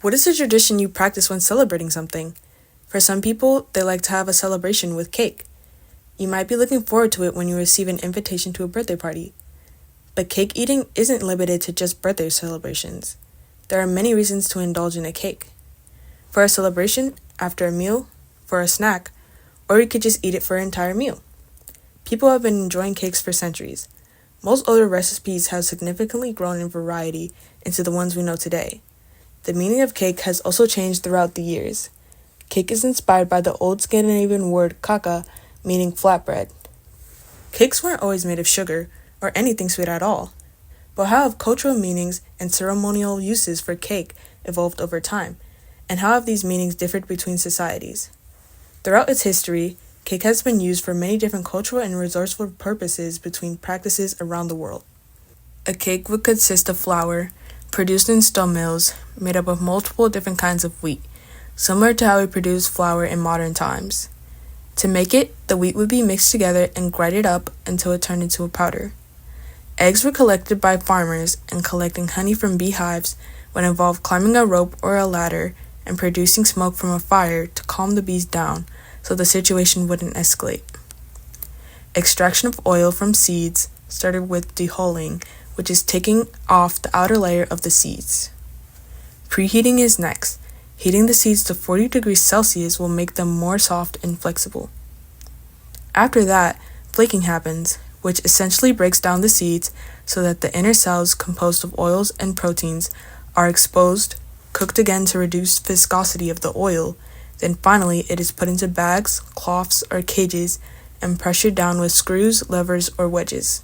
What is a tradition you practice when celebrating something? For some people, they like to have a celebration with cake. You might be looking forward to it when you receive an invitation to a birthday party. But cake eating isn't limited to just birthday celebrations. There are many reasons to indulge in a cake. For a celebration, after a meal, for a snack, or you could just eat it for an entire meal. People have been enjoying cakes for centuries. Most older recipes have significantly grown in variety into the ones we know today. The meaning of cake has also changed throughout the years. Cake is inspired by the old Scandinavian word kaka, meaning flatbread. Cakes weren't always made of sugar or anything sweet at all. But how have cultural meanings and ceremonial uses for cake evolved over time? And how have these meanings differed between societies? Throughout its history, cake has been used for many different cultural and resourceful purposes between practices around the world. A cake would consist of flour, produced in stone mills, made up of multiple different kinds of wheat, similar to how we produce flour in modern times. To make it, the wheat would be mixed together and grinded up until it turned into a powder. Eggs were collected by farmers, and collecting honey from beehives would involve climbing a rope or a ladder and producing smoke from a fire to calm the bees down so the situation wouldn't escalate. Extraction of oil from seeds started with dehulling, which is taking off the outer layer of the seeds. Preheating is next. Heating the seeds to 40 degrees Celsius will make them more soft and flexible. After that, flaking happens, which essentially breaks down the seeds so that the inner cells composed of oils and proteins are exposed, cooked again to reduce viscosity of the oil, then finally it is put into bags, cloths, or cages and pressured down with screws, levers, or wedges.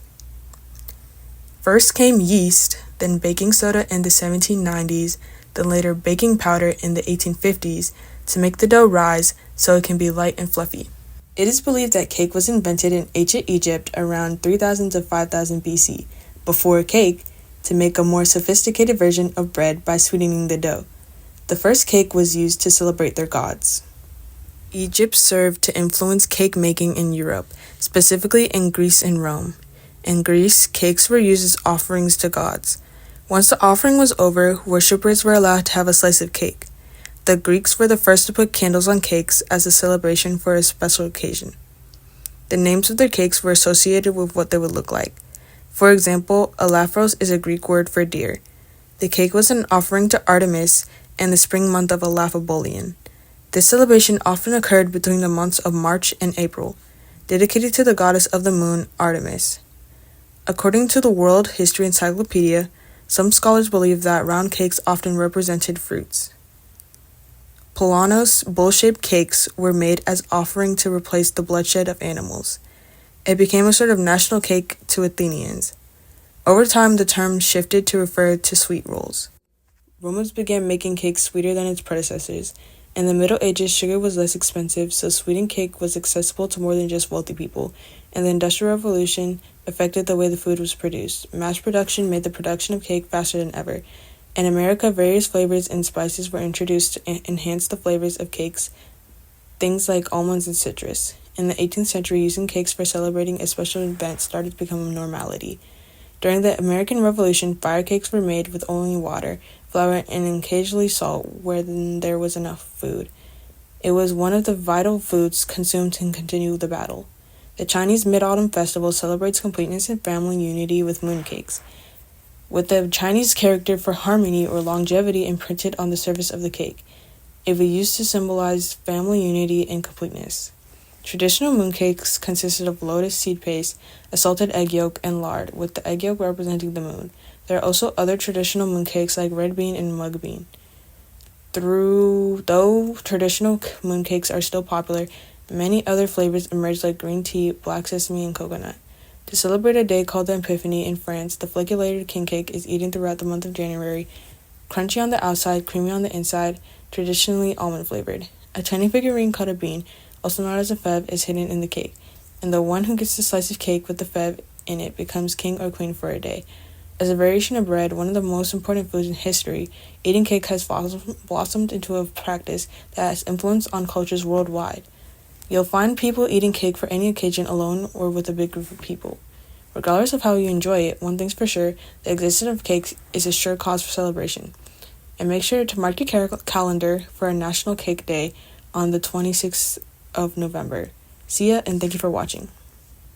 First came yeast, then baking soda in the 1790s, then later baking powder in the 1850s to make the dough rise so it can be light and fluffy. It is believed that cake was invented in ancient Egypt around 3000 to 5000 BC, before cake, to make a more sophisticated version of bread by sweetening the dough. The first cake was used to celebrate their gods. Egypt served to influence cake making in Europe, specifically in Greece and Rome. In Greece, cakes were used as offerings to gods. Once the offering was over, worshippers were allowed to have a slice of cake. The Greeks were the first to put candles on cakes as a celebration for a special occasion. The names of their cakes were associated with what they would look like. For example, Elafros is a Greek word for deer. The cake was an offering to Artemis in the spring month of Elaphebolion. This celebration often occurred between the months of March and April, dedicated to the goddess of the moon, Artemis. According to the World History Encyclopedia, some scholars believe that round cakes often represented fruits. Polanos, bowl-shaped cakes, were made as offering to replace the bloodshed of animals. It became a sort of national cake to Athenians. Over time, the term shifted to refer to sweet rolls. Romans began making cakes sweeter than its predecessors. In the Middle Ages, sugar was less expensive, so sweetened cake was accessible to more than just wealthy people, and the Industrial Revolution affected the way the food was produced. Mass production made the production of cake faster than ever. In America, various flavors and spices were introduced to enhance the flavors of cakes, things like almonds and citrus. In the 18th century, using cakes for celebrating a special event started to become a normality. During the American Revolution, fire cakes were made with only water, flour, and occasionally salt where there was enough food. It was one of the vital foods consumed to continue the battle. The Chinese Mid-Autumn Festival celebrates completeness and family unity with mooncakes, with the Chinese character for harmony or longevity imprinted on the surface of the cake. It was used to symbolize family unity and completeness. Traditional mooncakes consisted of lotus seed paste, a salted egg yolk, and lard, with the egg yolk representing the moon. There are also other traditional mooncakes like red bean and mung bean. Though traditional mooncakes are still popular, many other flavors emerged like green tea, black sesame, and coconut. To celebrate a day called the Epiphany in France, the flagellated king cake is eaten throughout the month of January, crunchy on the outside, creamy on the inside, traditionally almond-flavored. A tiny figurine called a bean, also known as a fève, is hidden in the cake, and the one who gets the slice of cake with the fève in it becomes king or queen for a day. As a variation of bread, one of the most important foods in history, eating cake has blossomed into a practice that has influence on cultures worldwide. You'll find people eating cake for any occasion alone or with a big group of people. Regardless of how you enjoy it, one thing's for sure, the existence of cake is a sure cause for celebration. And make sure to mark your calendar for a National Cake Day on the 26th of November. See ya, and thank you for watching.